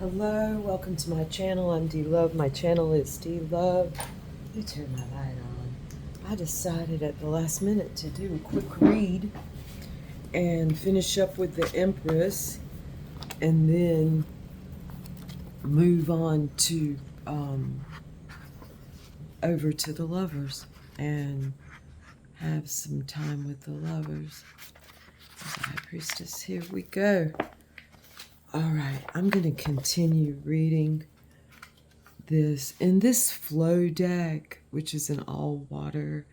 Hello, welcome to my channel. I'm D Love. My channel is D Love. Let me turn my light on. I decided at the last minute to do a quick read and finish up with the Empress and then move on to over to the Lovers and have some time with the Lovers. High Priestess, here we go. All right, I'm going to continue reading this in this flow deck, which is an all water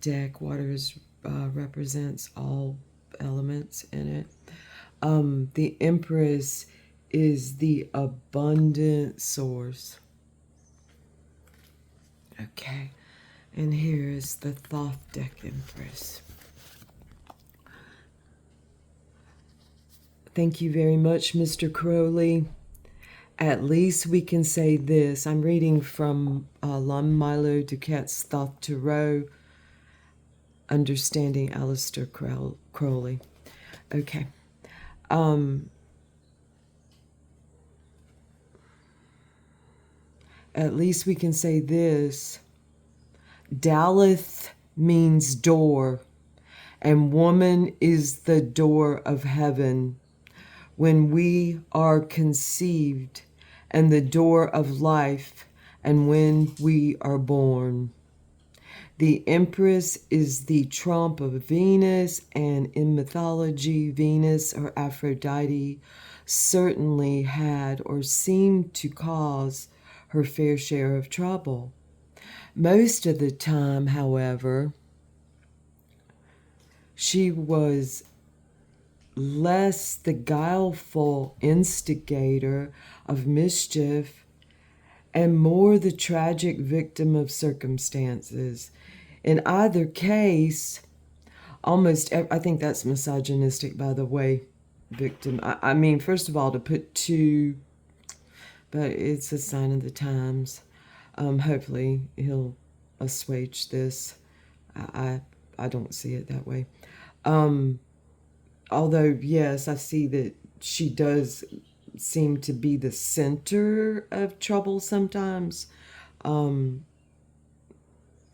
deck. Water represents all elements in it. The Empress is the abundant source. Okay, and here is the Thoth deck Empress. Thank you very much, Mr. Crowley. At least we can say this. I'm reading from Lum Milo Duquette's Thoth Tarot, Understanding Aleister Crowley. Okay. At least we can say this. Daleth means door, and woman is the door of heaven. When we are conceived, and the door of life, and when we are born. The Empress is the trump of Venus, and in mythology, Venus or Aphrodite certainly had or seemed to cause her fair share of trouble. Most of the time, however, she was less the guileful instigator of mischief and more the tragic victim of circumstances. In either case, I think that's misogynistic, by the way, victim. I mean, first of all, to put two, but it's a sign of the times. Hopefully he'll assuage this. I don't see it that way. Although, yes, I see that she does seem to be the center of trouble sometimes. I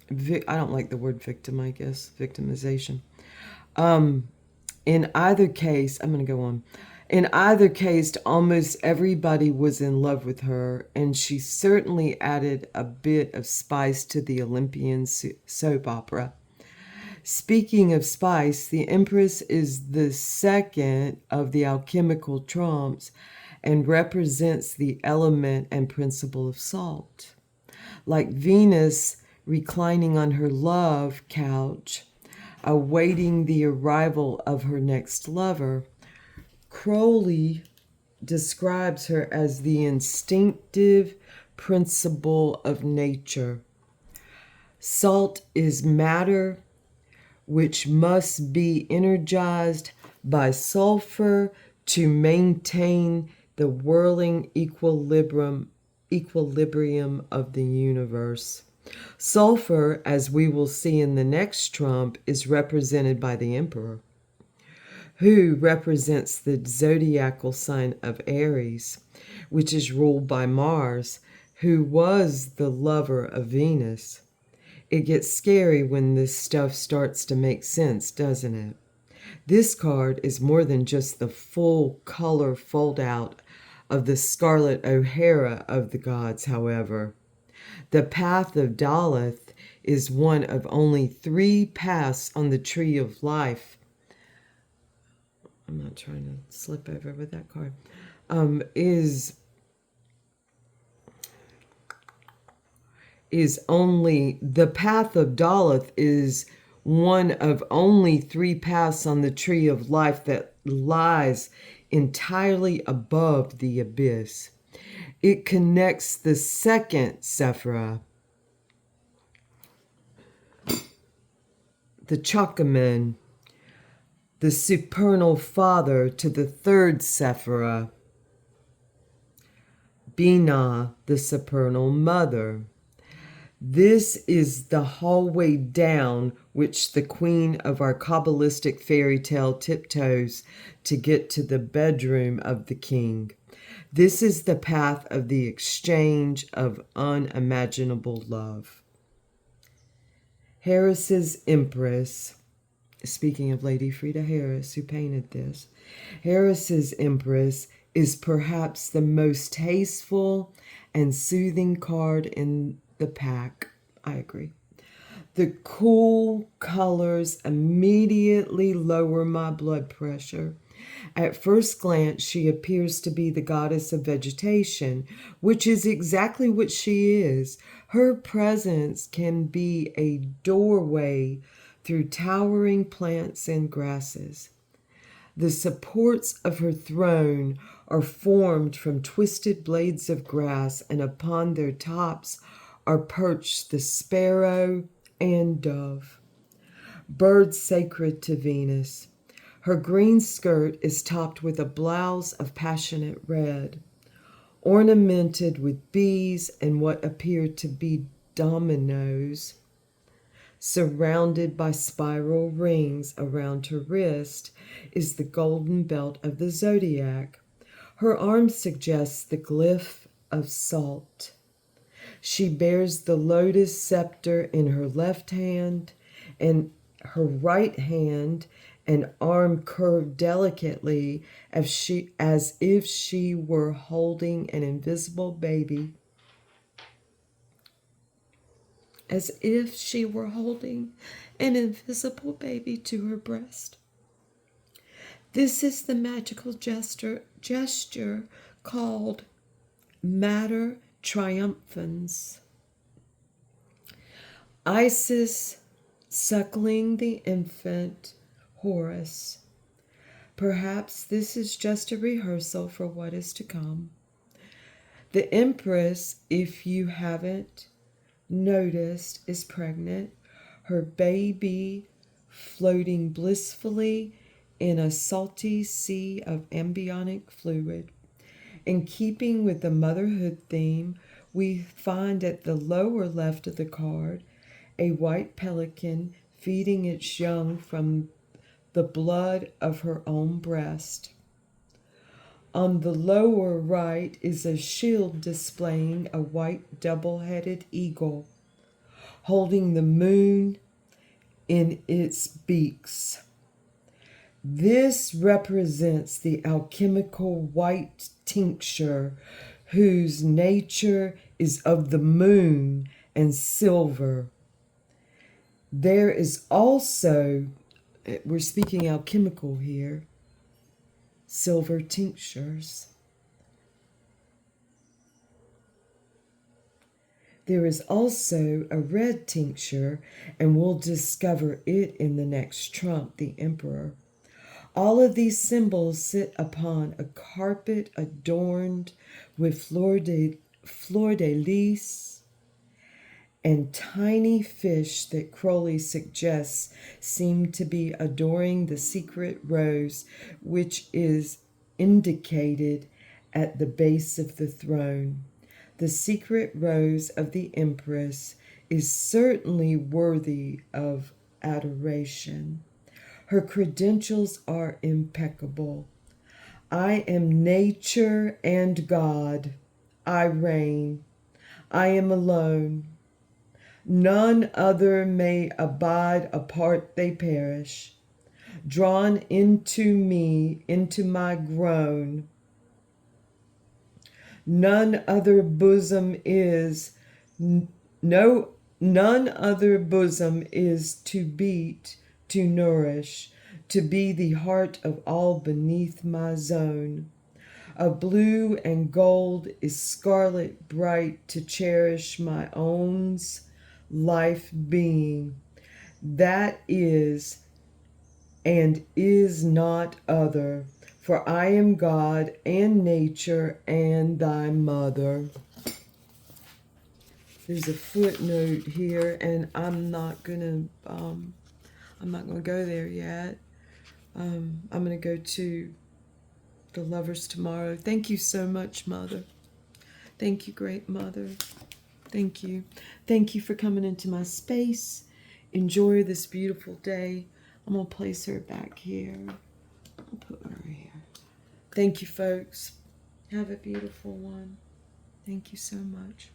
don't like the word victim, I guess, victimization. In either case, I'm going to go on. In either case, almost everybody was in love with her, and she certainly added a bit of spice to the Olympian soap opera. Speaking of spice, the Empress is the second of the alchemical trumps and represents the element and principle of salt. Like Venus reclining on her love couch, awaiting the arrival of her next lover, Crowley describes her as the instinctive principle of nature. Salt is matter which must be energized by sulfur to maintain the whirling equilibrium of the universe. Sulfur, as we will see in the next trump, is represented by the Emperor, who represents the zodiacal sign of Aries, which is ruled by Mars, who was the lover of Venus. It gets scary when this stuff starts to make sense, doesn't it? This card is more than just the full color fold out of the Scarlet O'Hara of the gods, however. The path of Daleth is one of only 3 paths on the tree of life. I'm not trying to slip over with that card. The path of Daleth is one of only 3 paths on the tree of life that lies entirely above the abyss. It connects the second Sephira, the Chakaman, the supernal father, to the third Sephira, Binah, the supernal mother. This is the hallway down which the queen of our Kabbalistic fairy tale tiptoes to get to the bedroom of the king. This is the path of the exchange of unimaginable love. Harris's Empress, speaking of Lady Frida Harris, who painted this, Harris's Empress is perhaps the most tasteful and soothing card in the pack. I agree. The cool colors immediately lower my blood pressure. At first glance, she appears to be the goddess of vegetation, which is exactly what she is. Her presence can be a doorway through towering plants and grasses. The supports of her throne are formed from twisted blades of grass, and upon their tops are perched the sparrow and dove, birds sacred to Venus. Her green skirt is topped with a blouse of passionate red, ornamented with bees and what appear to be dominoes. Surrounded by spiral rings around her wrist is the golden belt of the zodiac. Her arm suggests the glyph of salt. She bears the lotus scepter in her left hand, and her right hand and arm curved delicately as if she were holding an invisible baby. As if she were holding an invisible baby to her breast. This is the magical gesture called Mater Triumphans. Isis suckling the infant Horus. Perhaps this is just a rehearsal for what is to come. The Empress, if you haven't noticed, is pregnant, her baby floating blissfully in a salty sea of amniotic fluid. In keeping with the motherhood theme, we find at the lower left of the card a white pelican feeding its young from the blood of her own breast. On the lower right is a shield displaying a white double-headed eagle holding the moon in its beaks. This represents the alchemical white tincture whose nature is of the moon and silver. There is also, we're speaking alchemical here, silver tinctures. There is also a red tincture, and we'll discover it in the next trump, the Emperor. All of these symbols sit upon a carpet adorned with fleur de lis and tiny fish that Crowley suggests seem to be adoring the secret rose, which is indicated at the base of the throne. The secret rose of the Empress is certainly worthy of adoration. Her credentials are impeccable. I am nature and God. I reign. I am alone. None other may abide apart, they perish. Drawn into me, into my groan. None other bosom is, none other bosom is to beat, to nourish, to be the heart of all beneath my zone. Of blue and gold is scarlet bright to cherish my own's life being. That is and is not other, for I am God and nature and thy mother. There's a footnote here, and I'm not gonna go there yet. I'm gonna go to the lovers tomorrow. Thank you so much, Mother. Thank you, great Mother. Thank you. Thank you for coming into my space. Enjoy this beautiful day. I'm gonna place her back here. I'll put her here. Thank you, folks. Have a beautiful one. Thank you so much.